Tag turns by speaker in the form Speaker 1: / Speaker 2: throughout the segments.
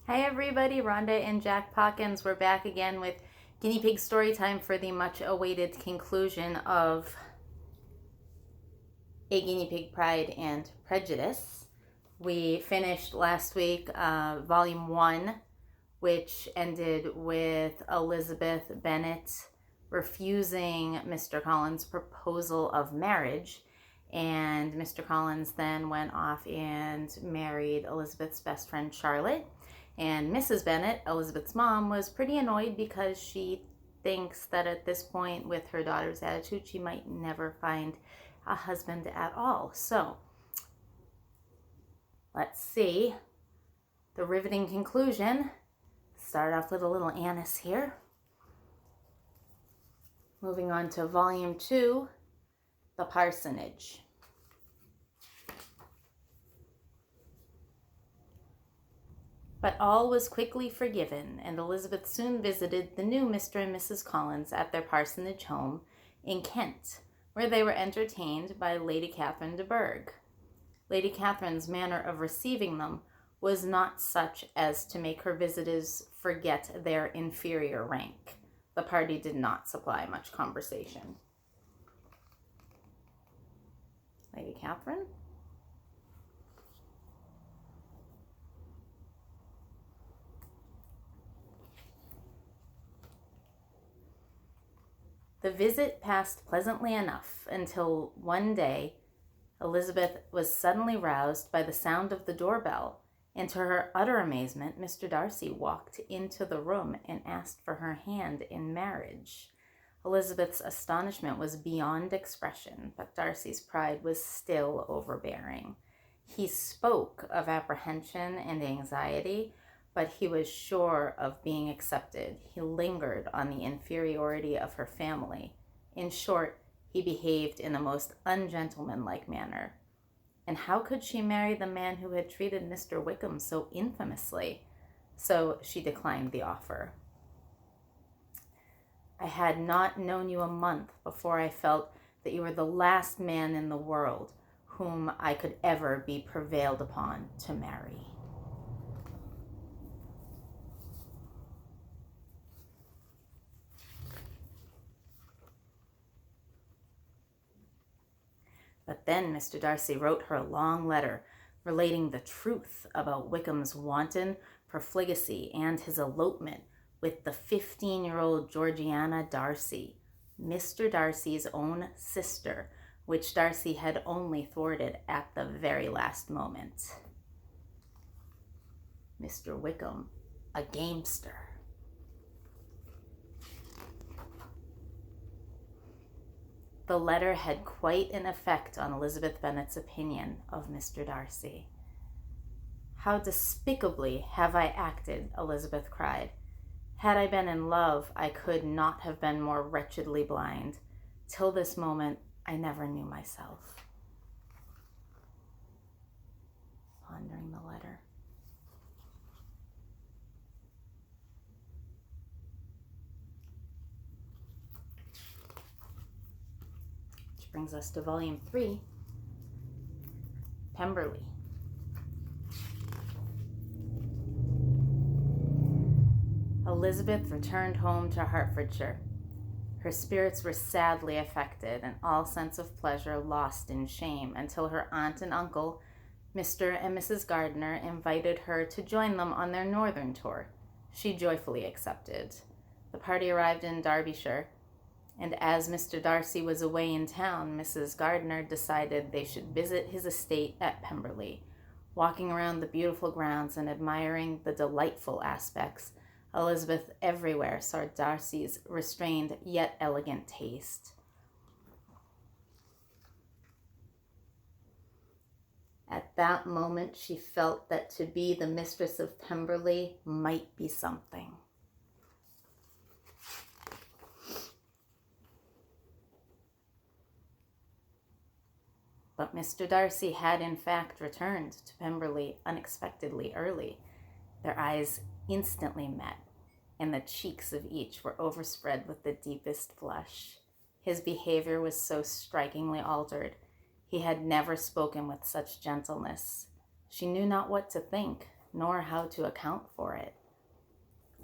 Speaker 1: Hi everybody, Rhonda and Jack Pockins. We're back again with Guinea Pig Storytime for the much awaited conclusion of A Guinea Pig Pride and Prejudice. We finished last week volume 1, which ended with Elizabeth Bennet refusing Mr. Collins' proposal of marriage. And Mr. Collins then went off and married Elizabeth's best friend Charlotte. And Mrs. Bennet, Elizabeth's mom, was pretty annoyed because she thinks that at this point, with her daughter's attitude, she might never find a husband at all. So, let's see the riveting conclusion. Start off with a little anise here. Moving on to volume 2, The Parsonage. But all was quickly forgiven, and Elizabeth soon visited the new Mr. and Mrs. Collins at their parsonage home in Kent, where they were entertained by Lady Catherine de Bourgh. Lady Catherine's manner of receiving them was not such as to make her visitors forget their inferior rank. The party did not supply much conversation. Lady Catherine? The visit passed pleasantly enough until one day Elizabeth was suddenly roused by the sound of the doorbell, and to her utter amazement, Mr. Darcy walked into the room and asked for her hand in marriage. Elizabeth's astonishment was beyond expression, but Darcy's pride was still overbearing. He spoke of apprehension and anxiety, but he was sure of being accepted. He lingered on the inferiority of her family. In short, he behaved in a most ungentlemanlike manner. And how could she marry the man who had treated Mr. Wickham so infamously? So she declined the offer. I had not known you a month before I felt that you were the last man in the world whom I could ever be prevailed upon to marry. But then Mr. Darcy wrote her a long letter relating the truth about Wickham's wanton profligacy and his elopement with the 15-year-old Georgiana Darcy, Mr. Darcy's own sister, which Darcy had only thwarted at the very last moment. Mr. Wickham, a gamester. The letter had quite an effect on Elizabeth Bennet's opinion of Mr. Darcy. How despicably have I acted, Elizabeth cried. Had I been in love, I could not have been more wretchedly blind. Till this moment, I never knew myself. Pondering the letter. Which brings us to volume 3, Pemberley. Elizabeth returned home to Hertfordshire. Her spirits were sadly affected and all sense of pleasure lost in shame until her aunt and uncle, Mr. and Mrs. Gardiner, invited her to join them on their northern tour. She joyfully accepted. The party arrived in Derbyshire, and as Mr. Darcy was away in town, Mrs. Gardiner decided they should visit his estate at Pemberley. Walking around the beautiful grounds and admiring the delightful aspects, Elizabeth everywhere saw Darcy's restrained yet elegant taste. At that moment, she felt that to be the mistress of Pemberley might be something. But Mr. Darcy had in fact returned to Pemberley unexpectedly early. Their eyes instantly met, and the cheeks of each were overspread with the deepest blush. His behavior was so strikingly altered. He had never spoken with such gentleness. She knew not what to think. nor how to account for it.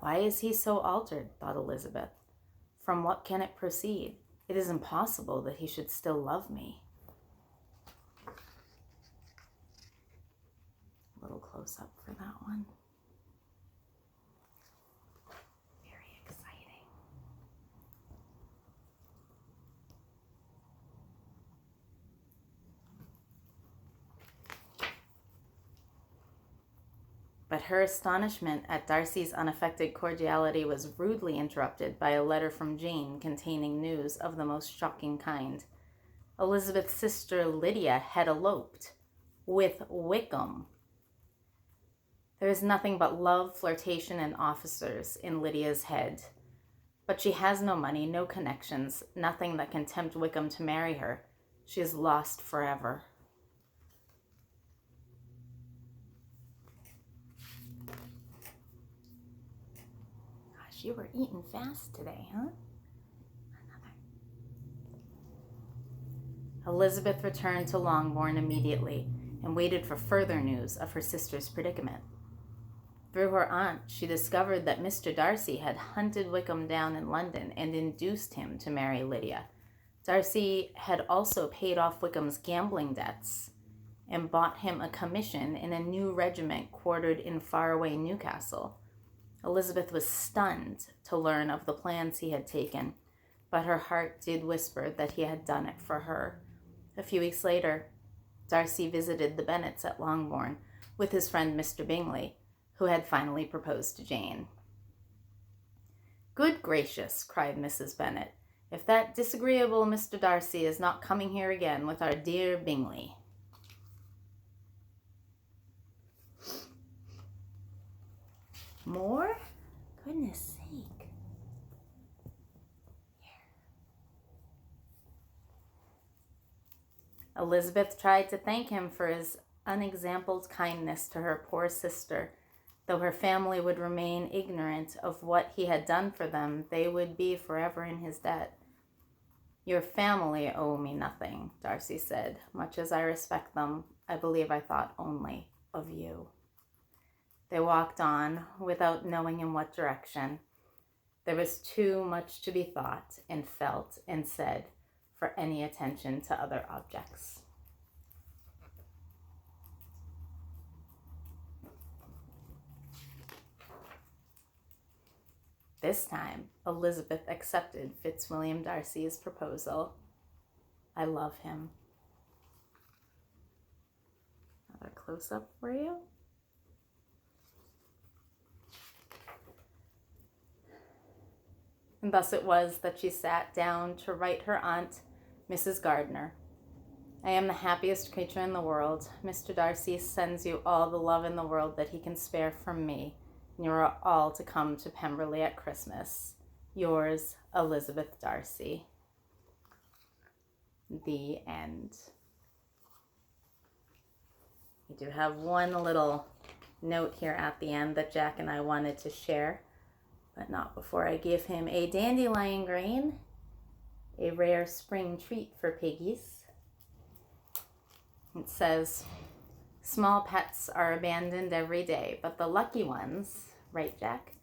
Speaker 1: Why is he so altered, thought Elizabeth. From what can it proceed? It is impossible that he should still love me. A little close up for that one. Very exciting. But her astonishment at Darcy's unaffected cordiality was rudely interrupted by a letter from Jane containing news of the most shocking kind. Elizabeth's sister Lydia had eloped with Wickham. There is nothing but love, flirtation, and officers in Lydia's head. But she has no money, no connections, nothing that can tempt Wickham to marry her. She is lost forever. Gosh, you were eating fast today, huh? Elizabeth returned to Longbourn immediately and waited for further news of her sister's predicament. Through her aunt, she discovered that Mr. Darcy had hunted Wickham down in London and induced him to marry Lydia. Darcy had also paid off Wickham's gambling debts and bought him a commission in a new regiment quartered in faraway Newcastle. Elizabeth was stunned to learn of the plans he had taken, but her heart did whisper that he had done it for her. A few weeks later, Darcy visited the Bennets at Longbourn with his friend Mr. Bingley, who had finally proposed to Jane. "Good gracious," cried Mrs. Bennet, "if that disagreeable Mr. Darcy is not coming here again with our dear Bingley." More? Goodness sake. Here. Elizabeth tried to thank him for his unexampled kindness to her poor sister. Though her family would remain ignorant of what he had done for them, they would be forever in his debt. "Your family owe me nothing," Darcy said. "Much as I respect them, I believe I thought only of you." They walked on, without knowing in what direction. There was too much to be thought and felt and said for any attention to other objects. This time, Elizabeth accepted Fitzwilliam Darcy's proposal. I love him. Another close-up for you. And thus it was that she sat down to write her aunt, Mrs. Gardiner. "I am the happiest creature in the world. Mr. Darcy sends you all the love in the world that he can spare from me. You are all to come to Pemberley at Christmas. Yours, Elizabeth Darcy." The end. We do have one little note here at the end that Jack and I wanted to share, but not before I give him a dandelion grain, a rare spring treat for piggies. It says, "Small pets are abandoned every day, but the lucky ones," right, Jack,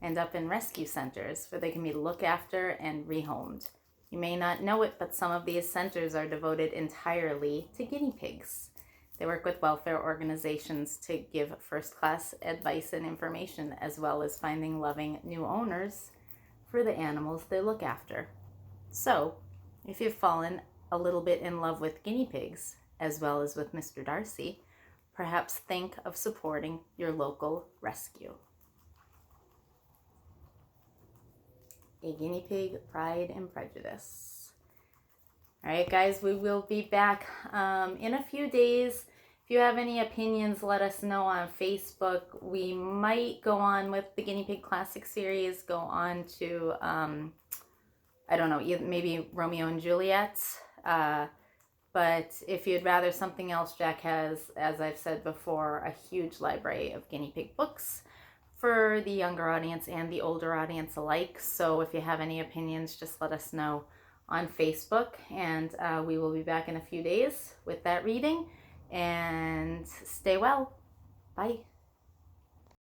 Speaker 1: "end up in rescue centers where they can be looked after and rehomed. You may not know it, but some of these centers are devoted entirely to guinea pigs. They work with welfare organizations to give first-class advice and information, as well as finding loving new owners for the animals they look after. So, if you've fallen a little bit in love with guinea pigs, as well as with Mr. Darcy, perhaps think of supporting your local rescue." A Guinea Pig, Pride and Prejudice. All right, guys, we will be back in a few days. If you have any opinions, let us know on Facebook. We might go on with the Guinea Pig Classics series, go on to, I don't know, maybe Romeo and Juliet. But if you'd rather something else, Jack has, as I've said before, a huge library of guinea pig books for the younger audience and the older audience alike. So if you have any opinions, just let us know on Facebook, and we will be back in a few days with that reading. And stay well. Bye.